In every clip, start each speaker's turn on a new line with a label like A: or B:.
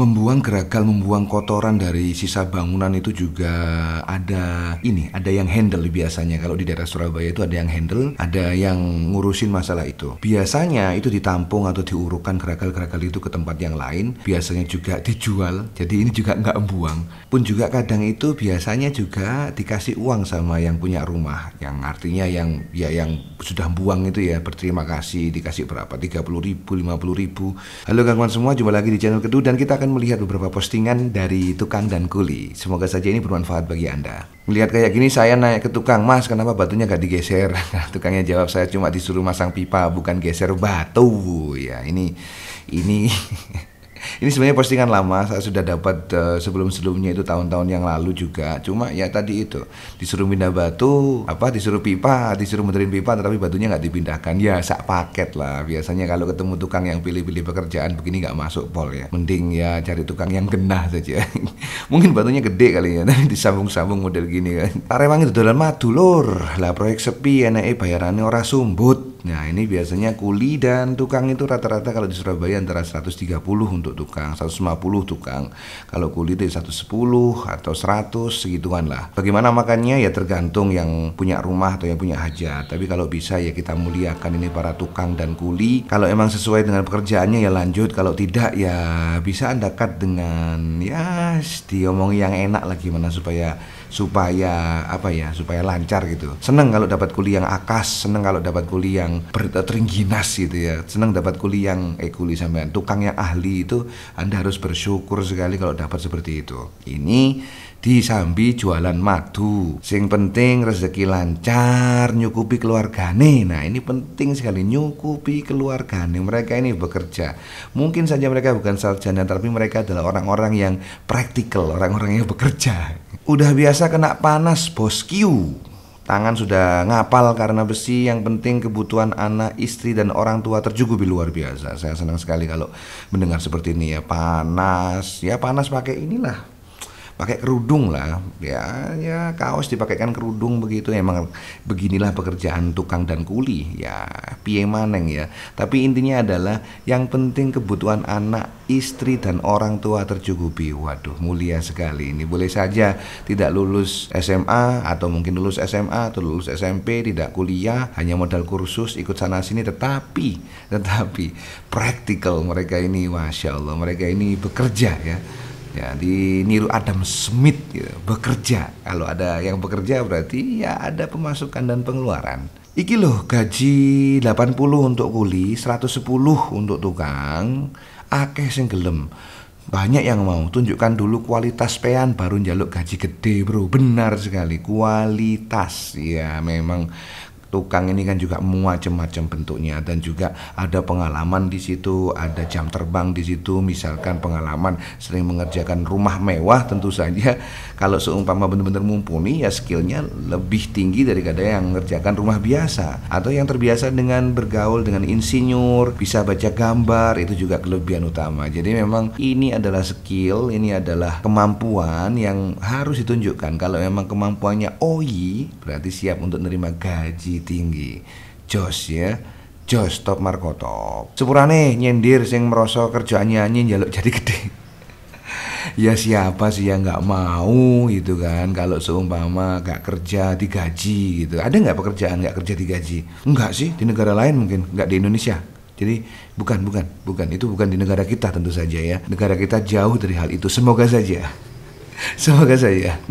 A: Membuang geragal, membuang kotoran dari sisa bangunan itu juga ada yang handle biasanya. Kalau di daerah Surabaya itu ada yang handle, ada yang ngurusin masalah itu. Biasanya itu ditampung atau diurukkan geragal-geragal itu ke tempat yang lain. Biasanya juga dijual, jadi ini juga nggak membuang. Pun juga kadang itu biasanya juga dikasih uang sama yang punya rumah. Yang artinya yang sudah buang itu ya berterima kasih, dikasih berapa, 30.000, 50.000. Halo kawan semua, jumpa lagi di channel Kedu dan kita akan melihat beberapa postingan dari tukang dan kuli. Semoga saja ini bermanfaat bagi Anda. Melihat kayak gini saya naik ke tukang, "Mas, kenapa batunya gak digeser?" Tukangnya jawab, "Saya cuma disuruh masang pipa, bukan geser batu." Ya, ini ini sebenarnya postingan lama, saya sudah dapat sebelum-sebelumnya itu tahun-tahun yang lalu juga. Cuma ya tadi itu, disuruh pindah batu, disuruh pipa, disuruh muterin pipa, tetapi batunya nggak dipindahkan. Ya sak paket lah. Biasanya kalau ketemu tukang yang pilih-pilih pekerjaan begini nggak masuk pol ya. Mending ya cari tukang yang genah saja. Mungkin batunya gede kali ya, disambung-sambung model gini kan. Aremang itu dolan madu lur. Lah proyek sepi, enake bayarannya ora sumbut. Nah ini biasanya kuli dan tukang itu rata-rata kalau di Surabaya antara 130 untuk tukang, 150 tukang. Kalau kuli itu 110 atau 100 segituan lah. Bagaimana makannya ya tergantung yang punya rumah atau yang punya hajat. Tapi kalau bisa ya kita muliakan ini para tukang dan kuli. Kalau emang sesuai dengan pekerjaannya ya lanjut. Kalau tidak ya bisa Anda cut dengan ya diomongi yang enak lah gimana supaya lancar gitu. Seneng kalau dapat kuli yang akas, seneng kalau dapat kuli yang terengginas gitu ya. Seneng dapat kuli yang kuli sampean tukang yang ahli itu Anda harus bersyukur sekali kalau dapat seperti itu. Ini disambi jualan madu. Sing penting rezeki lancar, nyukupi keluargane. Nah, ini penting sekali, nyukupi keluargane. Mereka ini bekerja. Mungkin saja mereka bukan sarjana, tapi mereka adalah orang-orang yang praktikal, orang-orang yang bekerja. Udah biasa kena panas bosku. Tangan sudah ngapal karena besi, yang penting kebutuhan anak, istri, dan orang tua tercukupi luar biasa. Saya senang sekali kalau mendengar seperti ini ya. Panas pakai inilah. Pakai kerudung lah, ya kaos dipakaikan kerudung begitu. Emang beginilah pekerjaan tukang dan kuli, ya piye maneng ya. Tapi intinya adalah yang penting kebutuhan anak, istri, dan orang tua tercukupi. Waduh, mulia sekali ini. Boleh saja tidak lulus SMA atau mungkin lulus SMA atau lulus SMP, tidak kuliah, hanya modal kursus ikut sana sini, tetapi praktikal mereka ini, masya Allah, mereka ini bekerja ya. Ya, diniru Adam Smith gitu, bekerja. Kalau ada yang bekerja berarti ya ada pemasukan dan pengeluaran. Iki loh gaji 80 untuk kuli, 110 untuk tukang. Akeh sing gelem. Banyak yang mau. Tunjukkan dulu kualitas pean baru njaluk gaji gede, bro. Benar sekali, kualitas. Ya memang tukang ini kan juga macam-macam bentuknya dan juga ada pengalaman di situ, ada jam terbang di situ. Misalkan pengalaman sering mengerjakan rumah mewah, tentu saja kalau seumpama benar-benar mumpuni ya skillnya lebih tinggi daripada yang mengerjakan rumah biasa. Atau yang terbiasa dengan bergaul dengan insinyur, bisa baca gambar, itu juga kelebihan utama. Jadi memang ini adalah skill, ini adalah kemampuan yang harus ditunjukkan. Kalau memang kemampuannya OI, berarti siap untuk menerima gaji tinggi. Jos ya, jos top markotop. Sepurane nyindir sing merasa kerjaannya njaluk jadi gede. Ya siapa sih yang nggak mau gitu kan, kalau seumpama nggak kerja digaji gitu. Ada nggak pekerjaan nggak kerja digaji? Enggak sih, di negara lain mungkin, nggak di Indonesia. Jadi bukan itu bukan di negara kita tentu saja ya. Negara kita jauh dari hal itu. Semoga saja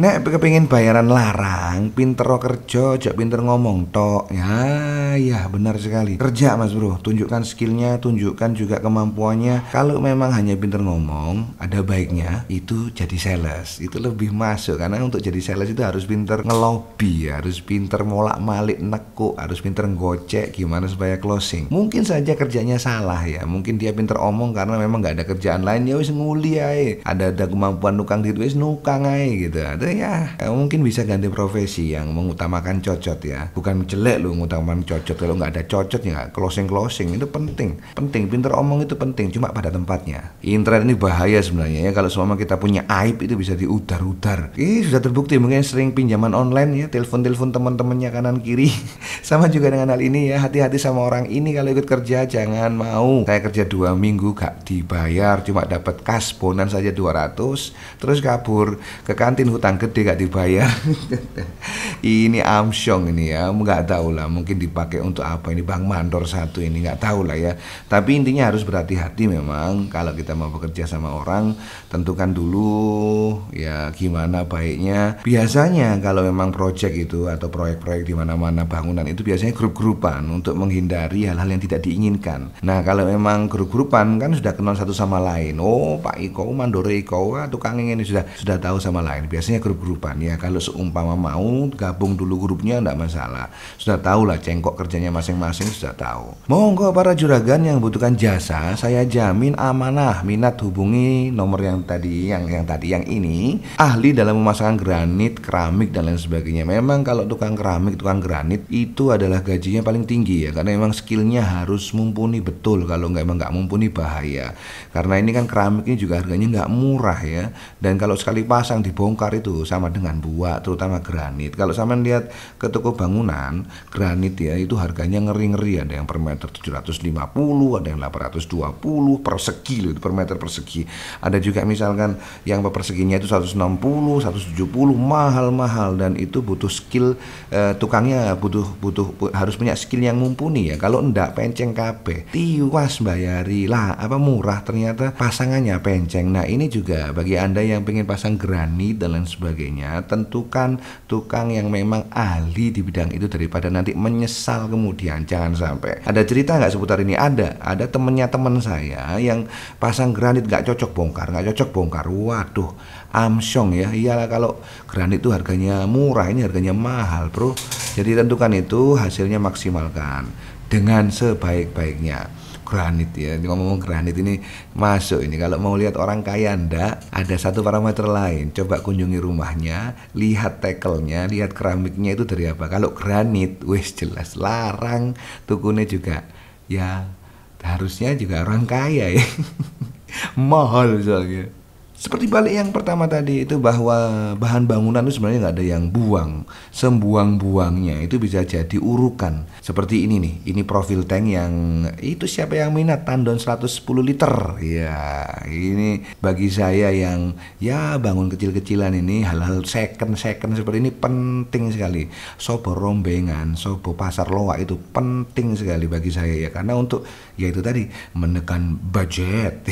A: nek kepengin bayaran larang, pinter kerja, jak pinter ngomong tok. Ya benar sekali. Kerja mas bro, tunjukkan skillnya, tunjukkan juga kemampuannya. Kalau memang hanya pinter ngomong, ada baiknya itu jadi sales. Itu lebih masuk, karena untuk jadi sales itu harus pinter ngelobi, harus pinter molak-malik nekuk, harus pinter ngocek gimana supaya closing. Mungkin saja kerjanya salah ya, mungkin dia pinter omong karena memang nggak ada kerjaan lain, ya wis nguli ae. Ada kemampuan nukang gitu wis tukang aja gitu. Itu ya mungkin bisa ganti profesi yang mengutamakan cocot ya. Bukan jelek lu mengutamakan cocot, kalau nggak ada cocot ya closing itu penting. Pinter omong itu penting, cuma pada tempatnya. Internet ini bahaya sebenarnya ya, kalau semua kita punya aib itu bisa diudar-udar. Sudah terbukti mungkin sering pinjaman online ya, telepon teman-temannya kanan kiri. Sama juga dengan hal ini ya, hati-hati sama orang ini kalau ikut kerja, jangan mau. Saya kerja 2 minggu gak dibayar, cuma dapat kas bonan saja 200, terus kabur ke kantin hutang gede gak dibayar. Ini amsyong ini ya, nggak tahu lah, mungkin dipakai untuk apa ini, Bang Mandor satu ini, nggak tahu lah ya. Tapi intinya harus berhati-hati memang kalau kita mau bekerja sama orang, tentukan dulu ya gimana baiknya. Biasanya kalau memang project itu atau proyek-proyek di mana-mana bangunan itu biasanya grup-grupan untuk menghindari hal-hal yang tidak diinginkan. Nah kalau memang grup-grupan kan sudah kenal satu sama lain. Oh Pak Iko, Mandore Iko, tukang ini sudah tahu sama lain. Biasanya grup-grupan ya. Kalau seumpama mau gabung dulu grupnya enggak masalah. Sudah tahu lah cengkok kerjanya masing-masing, sudah tahu. Monggo para juragan yang butuhkan jasa, saya jamin amanah. Minat hubungi nomor yang tadi yang ini. Ahli dalam memasangkan granit, keramik dan lain sebagainya. Memang kalau tukang keramik, tukang granit itu adalah gajinya paling tinggi ya, karena memang skillnya harus mumpuni betul. Kalau nggak mumpuni bahaya, karena ini kan keramik ini juga harganya nggak murah ya, dan kalau sekali pasang dibongkar itu sama dengan buah, terutama granit. Kalau sama lihat ke toko bangunan granit ya, itu harganya ngeri-ngeri, ada yang per meter 750, ada yang 820 persegi loh, itu per meter persegi. Ada juga misalkan yang perseginya itu 160, 170, mahal-mahal, dan itu butuh skill tukangnya harus punya skill yang mumpuni ya. Kalau enggak penceng kabeh, tiwas bayari lah apa murah, ternyata pasangannya penceng. Nah ini juga bagi Anda yang pengen pasang granit dan lain sebagainya, tentukan tukang yang memang ahli di bidang itu daripada nanti menyesal kemudian. Jangan sampai. Ada cerita nggak seputar ini? Ada temennya teman saya yang pasang granit nggak cocok bongkar. Waduh, amsyong ya. Iyalah kalau granit itu harganya murah, ini harganya mahal bro. Jadi tentukan itu, hasilnya maksimalkan dengan sebaik-baiknya. Granit ya, ngomong granit ini masuk ini. Kalau mau lihat orang kaya ndak, ada satu parameter lain. Coba kunjungi rumahnya, lihat tekelnya, lihat keramiknya itu dari apa. Kalau granit, wis jelas larang, tukunya juga ya harusnya juga orang kaya ya. Mahal soalnya. Seperti balik yang pertama tadi itu, bahwa bahan bangunan itu sebenarnya nggak ada yang buang. Sembuang-buangnya itu bisa jadi urukan. Seperti ini nih, ini profil tank yang itu siapa yang minat, tandon 110 liter. Ya, ini bagi saya yang ya bangun kecil-kecilan ini, hal-hal second seperti ini penting sekali. Sobo rombengan, sobo pasar loak itu penting sekali bagi saya ya, karena untuk ya itu tadi menekan budget.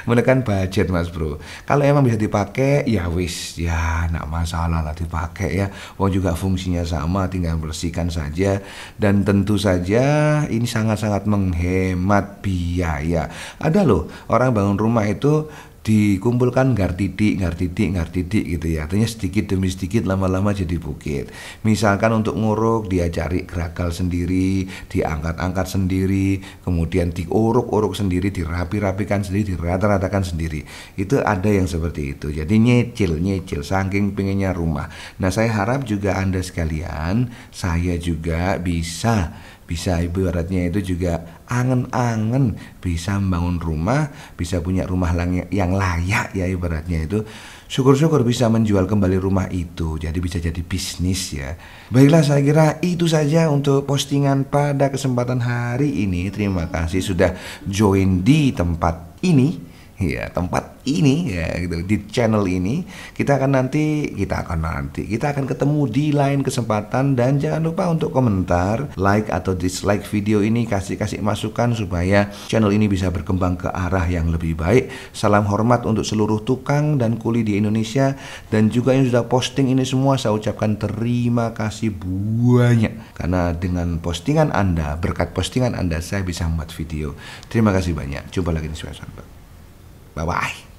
A: Menekan budget mas bro. Kalau emang bisa dipakai ya wis ya nggak masalah lah dipakai ya. Juga fungsinya sama, tinggal bersihkan saja. Dan tentu saja ini sangat-sangat menghemat biaya. Ada loh orang bangun rumah itu dikumpulkan nggar titik gitu ya. Artinya sedikit demi sedikit, lama-lama jadi bukit. Misalkan untuk nguruk, dia cari geragal sendiri, diangkat-angkat sendiri, kemudian diuruk-uruk sendiri, dirapi-rapikan sendiri, dirata-ratakan sendiri. Itu ada yang seperti itu. Jadi nyicil saking pengennya rumah. Nah saya harap juga Anda sekalian, saya juga bisa ibaratnya itu juga angen-angen bisa membangun rumah, bisa punya rumah yang layak ya ibaratnya itu. Syukur-syukur bisa menjual kembali rumah itu, jadi bisa jadi bisnis ya. Baiklah, saya kira itu saja untuk postingan pada kesempatan hari ini. Terima kasih sudah join di tempat ini. Ya, tempat ini ya gitu, di channel ini kita akan ketemu di lain kesempatan. Dan jangan lupa untuk komentar, like atau dislike video ini, kasih masukan supaya channel ini bisa berkembang ke arah yang lebih baik. Salam hormat untuk seluruh tukang dan kuli di Indonesia, dan juga yang sudah posting ini semua saya ucapkan terima kasih banyak, karena dengan postingan Anda, berkat postingan Anda, saya bisa membuat video. Terima kasih banyak. Jumpa lagi di video selanjutnya. Bye-bye.